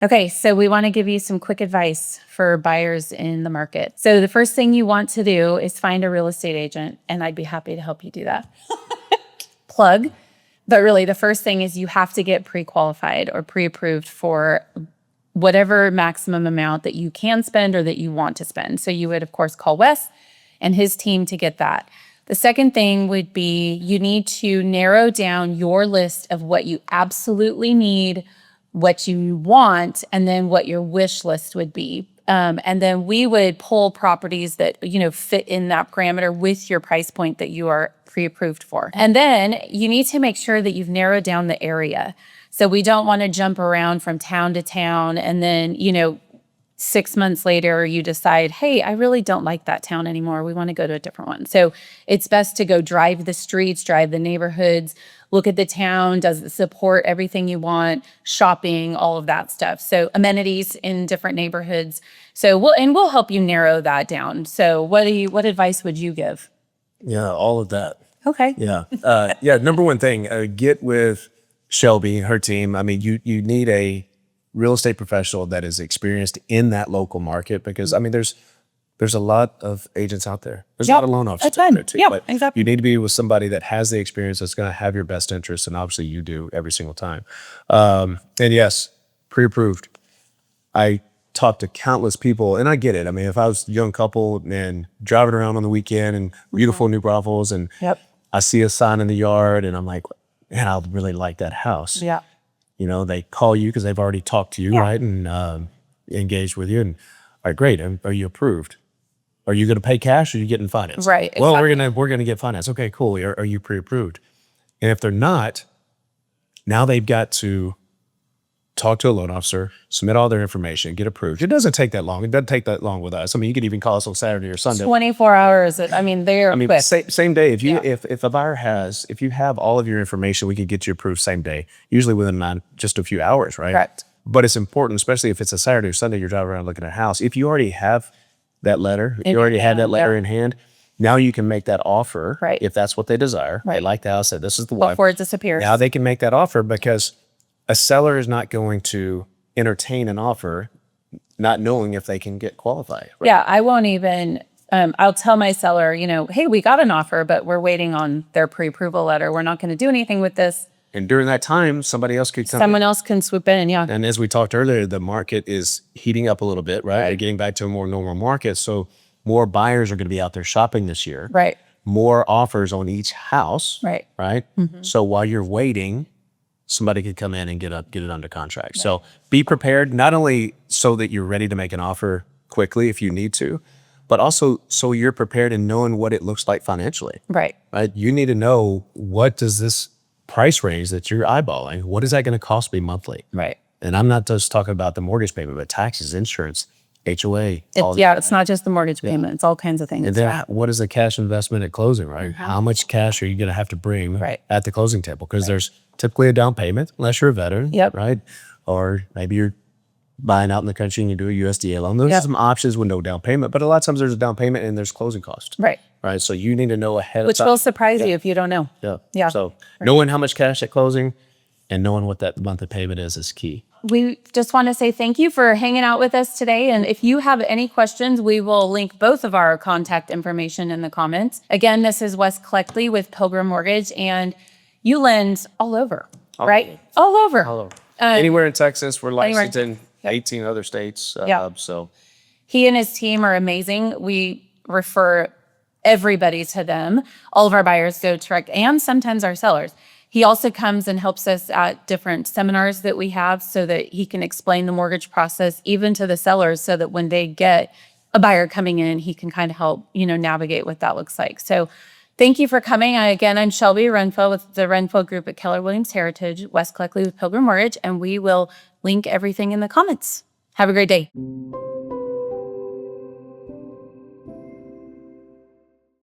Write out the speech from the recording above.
Okay, so we want to give you some quick advice for buyers in the market. So the first thing you want to do is find a real estate agent, and I'd be happy to help you do that. Plug. But really, the first thing is you have to get pre-qualified or pre-approved for whatever maximum amount that you can spend or that you want to spend. So you would, of course, call Wes and his team to get that. The second thing would be you need to narrow down your list of what you absolutely need, what you want, and then what your wish list would be. And then we would pull properties that, fit in that parameter with your price point that you are pre-approved for. And then you need to make sure that you've narrowed down the area. So we don't want to jump around from town to town and then, 6 months later you decide, hey, I really don't like that town anymore. We want to go to a different one. So it's best to go drive the streets, drive the neighborhoods, look at the town. Does it support everything you want? Shopping, all of that stuff. So amenities in different neighborhoods. So we'll help you narrow that down. So what advice would you give? Yeah, all of that. Okay. Yeah. Number one thing, get with Shelby, her team. I mean, you need a real estate professional that is experienced in that local market because, there's a lot of agents out there. There's a lot of loan officers out there too. Yeah, but exactly. you need to be with somebody that has the experience that's going to have your best interest, and obviously you do every single time. And yes, pre-approved. I talked to countless people, and I get it. I mean, if I was a young couple and driving around on the weekend and beautiful New Braunfels, and I see a sign in the yard, and I'm like, man, I really like that house. Yeah. They call you because they've already talked to you, right, and engaged with you. And all right, great. Are you approved? Are you going to pay cash or are you getting financed? Right. Well, exactly. we're gonna get financed. Okay, cool. Are you pre-approved? And if they're not, now they've got to talk to a loan officer, submit all their information, get approved. It doesn't take that long. It doesn't take that long with us. I mean, you could even call us on Saturday or Sunday. 24 hours. They're quick. Same day. If a buyer if you have all of your information, we can get you approved same day, usually within just a few hours, right? Correct. But it's important, especially if it's a Saturday or Sunday, you're driving around looking at a house. If you already have that letter, you already had that letter in hand, now you can make that offer, right, if that's what they desire. Right. They like the house, said this is the one. Before it disappears. Now they can make that offer because a seller is not going to entertain an offer not knowing if they can get qualified. Right? Yeah, I won't even, I'll tell my seller, hey, we got an offer, but we're waiting on their pre-approval letter. We're not going to do anything with this. And during that time, somebody else could come. Someone else can swoop in, yeah. And as we talked earlier, the market is heating up a little bit, right? Right. Getting back to a more normal market. So more buyers are going to be out there shopping this year. Right. More offers on each house. Right. Right. Mm-hmm. So while you're waiting, somebody could come in and get it under contract. Right. So be prepared, not only so that you're ready to make an offer quickly if you need to, but also so you're prepared in knowing what it looks like financially. Right. Right. You need to know, what does this price range that you're eyeballing, what is that going to cost me monthly? Right. And I'm not just talking about the mortgage payment, but taxes, insurance, HOA. It's not just the mortgage payment. It's all kinds of things. And then what is the cash investment at closing, right? Mm-hmm. How much cash are you going to have to bring at the closing table? Because there's typically a down payment, unless you're a veteran, right? Or maybe you're buying out in the country and you do a USDA loan. Those are some options with no down payment, but a lot of times there's a down payment and there's closing costs. Right. Right. So you need to know ahead of time. Which will surprise you if you don't know. Yeah. So knowing how much cash at closing and knowing what that monthly payment is key. We just want to say thank you for hanging out with us today. And if you have any questions, we will link both of our contact information in the comments. Again, this is Wes Kleckley with Pilgrim Mortgage, and you lend all over, right? All over. Anywhere in Texas. We're licensed in 18 other states. So he and his team are amazing. We refer everybody to them. All of our buyers go direct, and sometimes our sellers. He also comes and helps us at different seminars that we have so that he can explain the mortgage process even to the sellers, so that when they get a buyer coming in, he can kind of help, navigate what that looks like. So thank you for coming. I'm Shelby Renfeld with the Renfeld Group at Keller Williams Heritage, Wes Kleckley with Pilgrim Mortgage, and we will link everything in the comments. Have a great day.